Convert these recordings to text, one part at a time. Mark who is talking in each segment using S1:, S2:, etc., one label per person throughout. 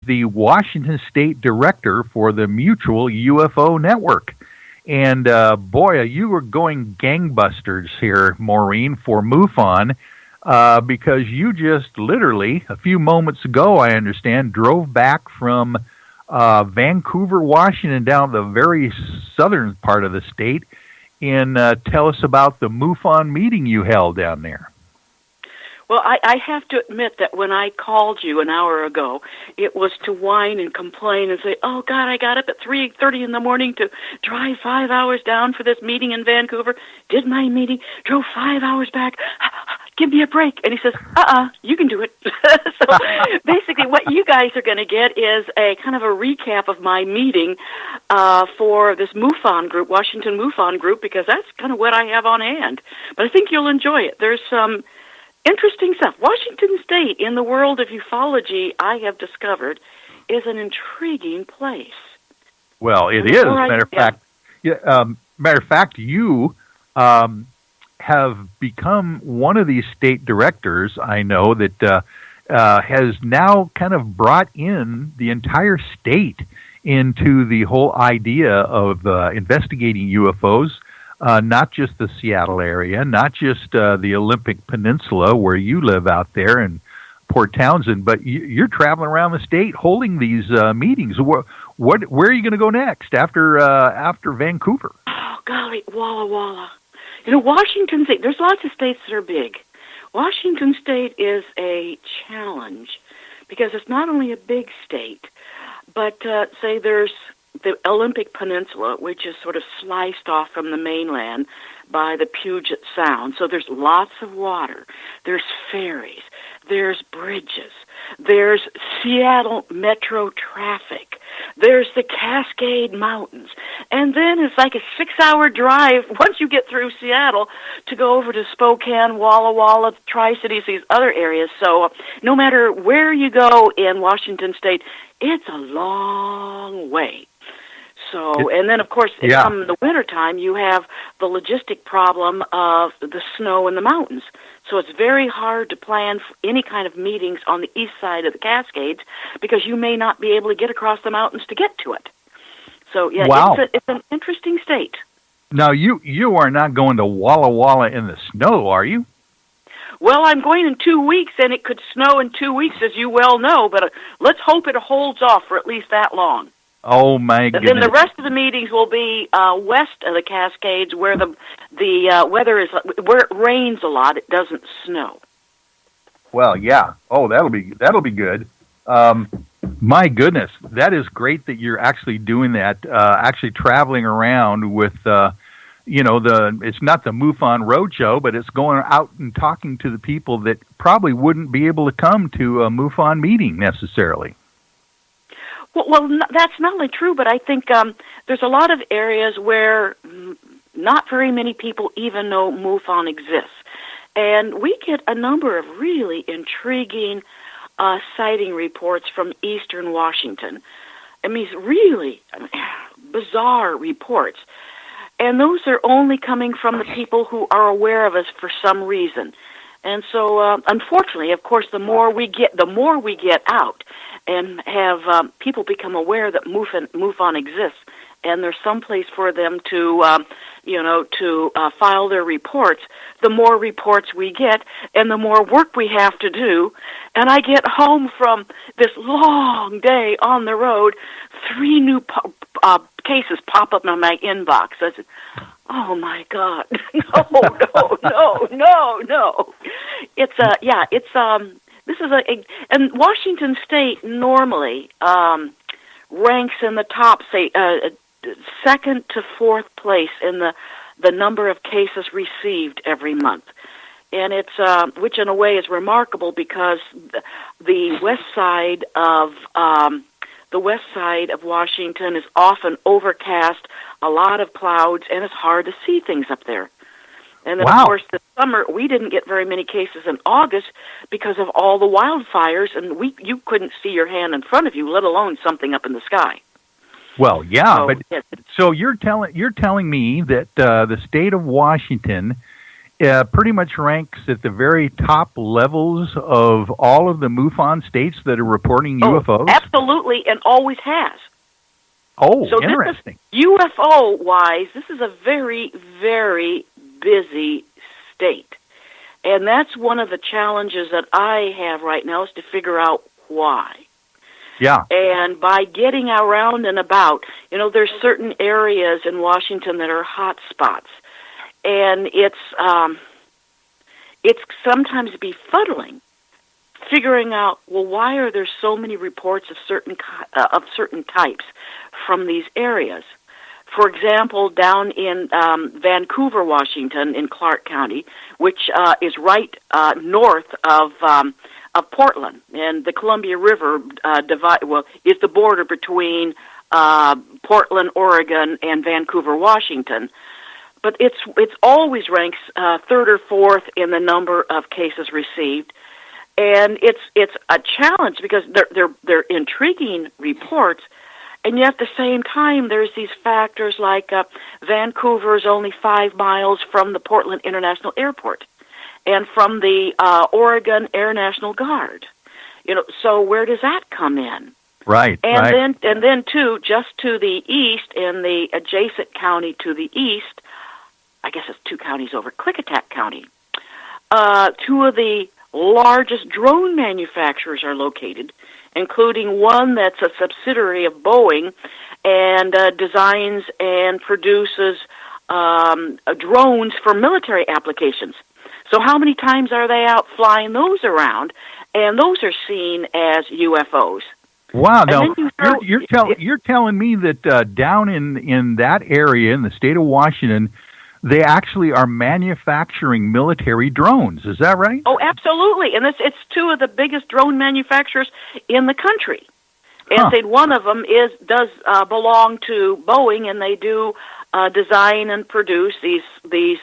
S1: the Washington State Director for the Mutual UFO Network. And boy, you were going gangbusters here, Maureen, for MUFON, because you just literally, a few moments ago, I understand, drove back from Vancouver, Washington, down the very southern part of the state, and tell us about the MUFON meeting you held down there.
S2: Well, I have to admit that when I called you an hour ago, it was to whine and complain and say, oh, God, I got up at 3:30 in the morning to drive 5 hours down for this meeting in Vancouver, did my meeting, drove 5 hours back, give me a break. And he says, you can do it. So basically what you guys are going to get is a kind of a recap of my meeting for this MUFON group, Washington MUFON group, because that's kind of what I have on hand. But I think you'll enjoy it. There's some interesting stuff. Washington State, in the world of ufology, I have discovered, is an intriguing place.
S1: Well, it is. Matter of fact, you have become one of these state directors, I know, that has now kind of brought in the entire state into the whole idea of investigating UFOs. Not just the Seattle area, not just the Olympic Peninsula where you live out there in Port Townsend, but you're traveling around the state holding these meetings. Where are you going to go next after Vancouver?
S2: Oh, golly, Walla Walla. You know, Washington State, there's lots of states that are big. Washington State is a challenge because it's not only a big state, but say there's the Olympic Peninsula, which is sort of sliced off from the mainland by the Puget Sound. So there's lots of water. There's ferries. There's bridges. There's Seattle metro traffic. There's the Cascade Mountains. And then it's like a 6-hour drive once you get through Seattle to go over to Spokane, Walla Walla, Tri-Cities, these other areas. So no matter where you go in Washington State, it's a long way. So, and then, of course, in the wintertime, you have the logistic problem of the snow in the mountains. So it's very hard to plan for any kind of meetings on the east side of the Cascades because you may not be able to get across the mountains to get to it. So, yeah, it's an interesting state.
S1: Now, you are not going to Walla Walla in the snow, are you?
S2: Well, I'm going in 2 weeks, and it could snow in 2 weeks, as you well know, but let's hope it holds off for at least that long.
S1: Oh, my goodness.
S2: Then the rest of the meetings will be west of the Cascades where the weather is, where it rains a lot, it doesn't snow.
S1: Well, yeah. Oh, that'll be good. My goodness, that is great that you're actually doing that, actually traveling around with, it's not the MUFON Roadshow, but it's going out and talking to the people that probably wouldn't be able to come to a MUFON meeting necessarily.
S2: Well, that's not only true, but I think there's a lot of areas where not very many people even know MUFON exists. And we get a number of really intriguing sighting reports from eastern Washington. I mean, really bizarre reports. And those are only coming from the people who are aware of us for some reason. And so, unfortunately, of course, the more we get out and have people become aware that MUFON exists, and there's some place for them to, file their reports, the more reports we get, and the more work we have to do. And I get home from this long day on the road, 3 new cases pop up in my inbox. I said, oh my God, no. And Washington State normally ranks in the top, say, second to fourth place in the number of cases received every month. And it's, which in a way is remarkable because the west side of Washington is often overcast, a lot of clouds, and it's hard to see things up there. And then, of course, this summer, we didn't get very many cases in August because of all the wildfires, and you couldn't see your hand in front of you, let alone something up in the sky.
S1: Well, yeah, so you're telling me that the state of Washington pretty much ranks at the very top levels of all of the MUFON states that are reporting UFOs?
S2: Absolutely, and always has.
S1: Oh,
S2: so
S1: interesting.
S2: UFO-wise, this is a very, very busy state. And that's one of the challenges that I have right now is to figure out why.
S1: Yeah.
S2: And by getting around and about, there's certain areas in Washington that are hot spots. And it's sometimes befuddling figuring out, well, why are there so many reports of certain types from these areas? For example, down in Vancouver, Washington, in Clark County, which is right north of Portland, and the Columbia River is the border between Portland, Oregon, and Vancouver, Washington. But it's always ranks third or fourth in the number of cases received, and it's a challenge because they're intriguing reports. And yet, at the same time, there's these factors like Vancouver is only 5 miles from the Portland International Airport and from the Oregon Air National Guard. So where does that come in?
S1: Right.
S2: And then too, just to the east, in the adjacent county to the east, I guess it's 2 counties over, Klickitat County. 2 of the largest drone manufacturers are located, including one that's a subsidiary of Boeing and designs and produces drones for military applications. So how many times are they out flying those around? And those are seen as UFOs.
S1: Wow! Now you're telling me that down in that area in the state of Washington, they actually are manufacturing military drones. Is that right?
S2: Oh, absolutely. And it's 2 of the biggest drone manufacturers in the country. And one of them does belong to Boeing, and they do design and produce these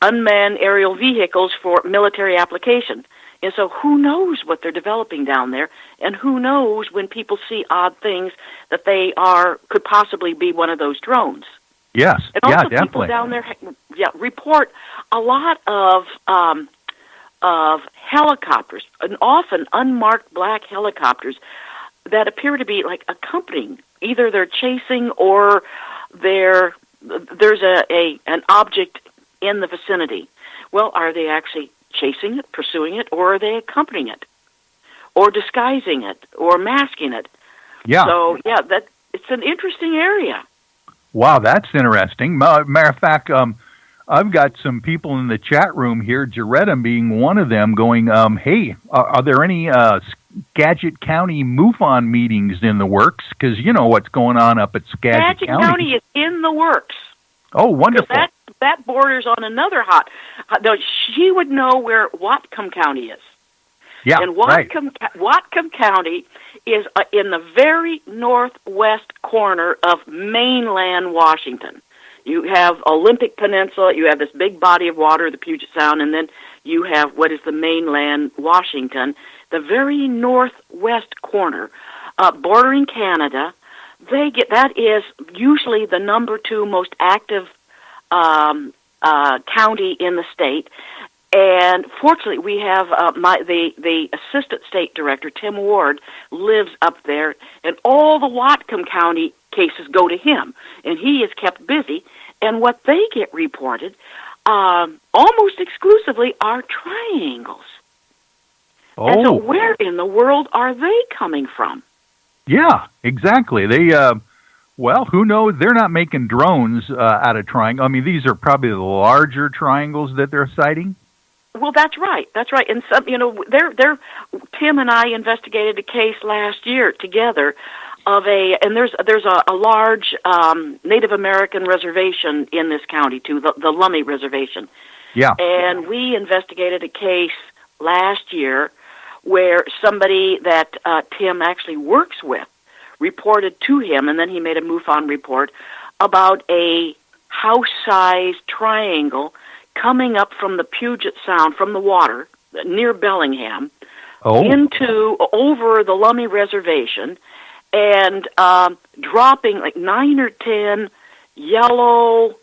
S2: unmanned aerial vehicles for military application. And so who knows what they're developing down there, and who knows when people see odd things that they could possibly be one of those drones.
S1: Yes,
S2: and also
S1: definitely.
S2: People down there, report a lot of helicopters, and often unmarked black helicopters that appear to be like accompanying. Either they're chasing or there's an object in the vicinity. Well, are they actually chasing it, pursuing it, or are they accompanying it, or disguising it, or masking it?
S1: Yeah.
S2: So it's an interesting area.
S1: Wow, that's interesting. Matter of fact, I've got some people in the chat room here, Jaretta being one of them, going, hey, are there any Skagit County MUFON meetings in the works? Because you know what's going on up at Skagit County.
S2: Skagit County is in the works.
S1: Oh, wonderful.
S2: That borders on another she would know where Whatcom County is.
S1: Yeah,
S2: and Whatcom County is in the very northwest corner of mainland Washington. You have Olympic Peninsula, you have this big body of water, the Puget Sound, and then you have what is the mainland Washington, the very northwest corner, bordering Canada. That is usually the number 2 most active county in the state. And fortunately, we have the assistant state director, Tim Ward, lives up there, and all the Whatcom County cases go to him, and he is kept busy. And what they get reported almost exclusively are triangles.
S1: Oh.
S2: And so where in the world are they coming from?
S1: Yeah, exactly. They, who knows? They're not making drones out of triangles. I mean, these are probably the larger triangles that they're citing.
S2: Well, that's right. And some, Tim and I investigated a case last year together and there's a large Native American reservation in this county too, the Lummi Reservation.
S1: Yeah.
S2: And we investigated a case last year where somebody that Tim actually works with reported to him, and then he made a MUFON report about a house-sized triangle coming up from the Puget Sound, from the water, near Bellingham, over the Lummi Reservation, and dropping like 9 or 10 yellow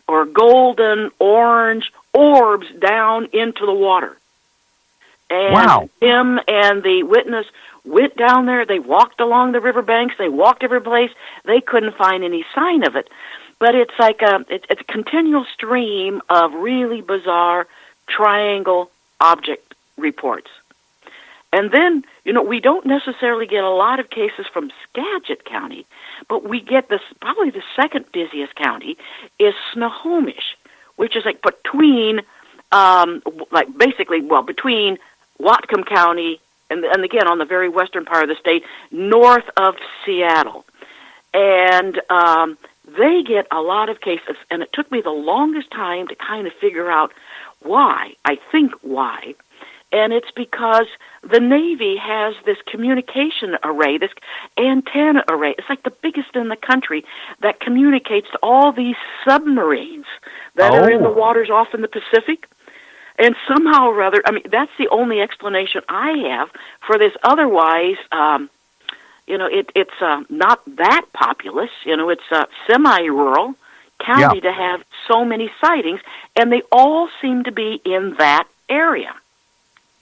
S2: or golden, orange, orbs down into the water. And
S1: wow.
S2: him and the witness went down there. They walked along the riverbanks. They walked every place. They couldn't find any sign of it. But it's like it's a continual stream of really bizarre triangle object reports. And then, we don't necessarily get a lot of cases from Skagit County, but we get probably the second busiest county is Snohomish, which is like between, between Whatcom County and again on the very western part of the state, north of Seattle. And they get a lot of cases, and it took me the longest time to kind of figure out why. I think why. And it's because the Navy has this communication array, this antenna array. It's like the biggest in the country that communicates to all these submarines that are in the waters off in the Pacific. And somehow or other, that's the only explanation I have for this. Otherwise, it's not that populous. It's a semi-rural county to have so many sightings, and they all seem to be in that area.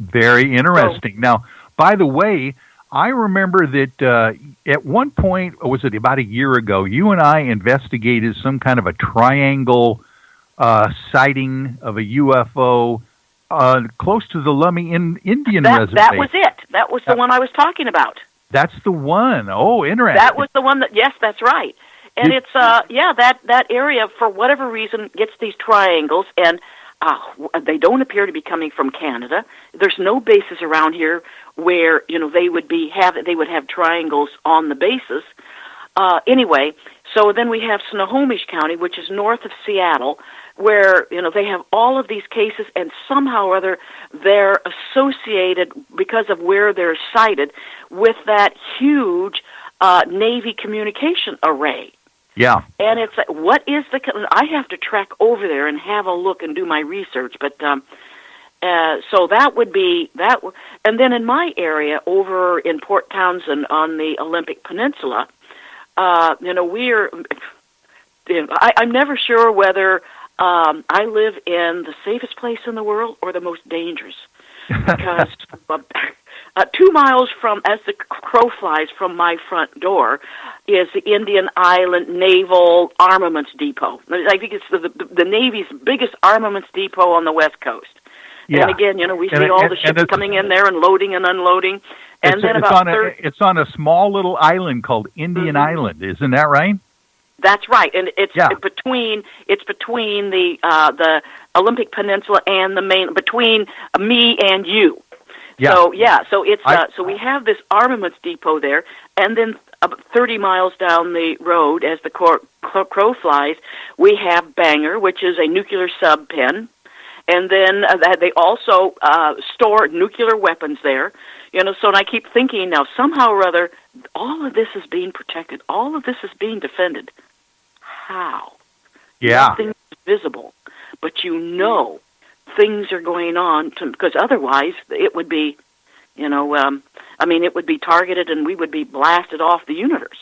S1: Very interesting. Now, by the way, I remember that at one point, was it about a year ago, you and I investigated some kind of a triangle sighting of a UFO close to the Lummi Indian Reservation.
S2: That was it. That was the one I was talking about.
S1: That's the one. Oh, interesting.
S2: That was the one yes, that's right. And it's, that area, for whatever reason, gets these triangles, and they don't appear to be coming from Canada. There's no bases around here where, they would have triangles on the bases. Anyway, so then we have Snohomish County, which is north of Seattle, where, they have all of these cases, and somehow or other they're associated, because of where they're sited, with that huge Navy communication array.
S1: Yeah.
S2: And it's like, what is I have to trek over there and have a look and do my research, but so that would be that. And then in my area over in Port Townsend on the Olympic Peninsula, we're, I'm never sure whether I live in the safest place in the world or the most dangerous, because 2 miles as the crow flies from my front door is the Indian Island Naval Armaments Depot. I think it's the Navy's biggest armaments depot on the West Coast. Yeah. And again, we see all the ships coming in there and loading and unloading. And then
S1: it's on a small little island called Indian Island, isn't that right?
S2: That's right, and it's between the Olympic Peninsula and the main, between me and you. Yeah. So it's so we have this armaments depot there, and then 30 miles down the road, as the crow flies, we have Bangor, which is a nuclear sub pen, and then they also store nuclear weapons there. So I keep thinking now, somehow or other, all of this is being protected, all of this is being defended. How?
S1: Yeah.
S2: Nothing is visible, but things are going on, because otherwise it would be, it would be targeted and we would be blasted off the universe.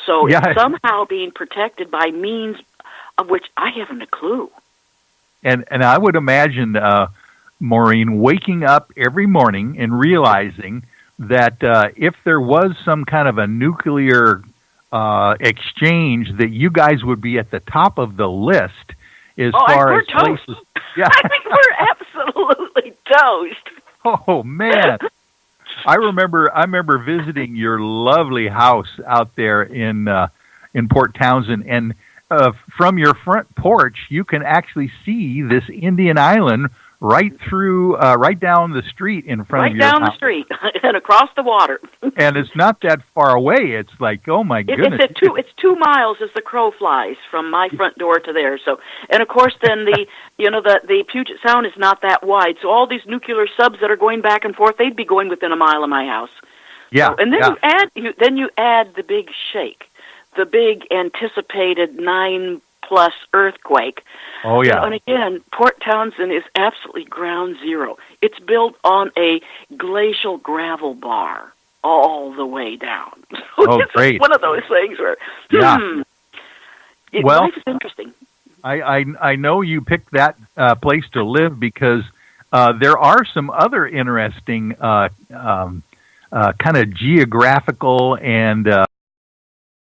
S2: So it's somehow being protected by means of which I haven't a clue.
S1: And I would imagine, Maureen, waking up every morning and realizing that if there was some kind of a nuclear exchange, that you guys would be at the top of the list as far as places. Yeah.
S2: I think we're absolutely toast.
S1: Oh man, I remember visiting your lovely house out there in Port Townsend, and from your front porch, you can actually see this Indian Island right down the street in front of your house. Right down the street
S2: and across the water.
S1: And it's not that far away. It's like, oh my goodness.
S2: It's 2 miles as the crow flies from my front door to there. So, and of course then the Puget Sound is not that wide. So all these nuclear subs that are going back and forth, they'd be going within a mile of my house.
S1: Yeah.
S2: So, and then you add the big shake, the big anticipated 9+ earthquake.
S1: Oh, yeah.
S2: And again, Port Townsend is absolutely ground zero. It's built on a glacial gravel bar all the way down. So
S1: it's
S2: great. One of those things where, life is interesting.
S1: I know you picked that place to live because there are some other interesting kind of geographical and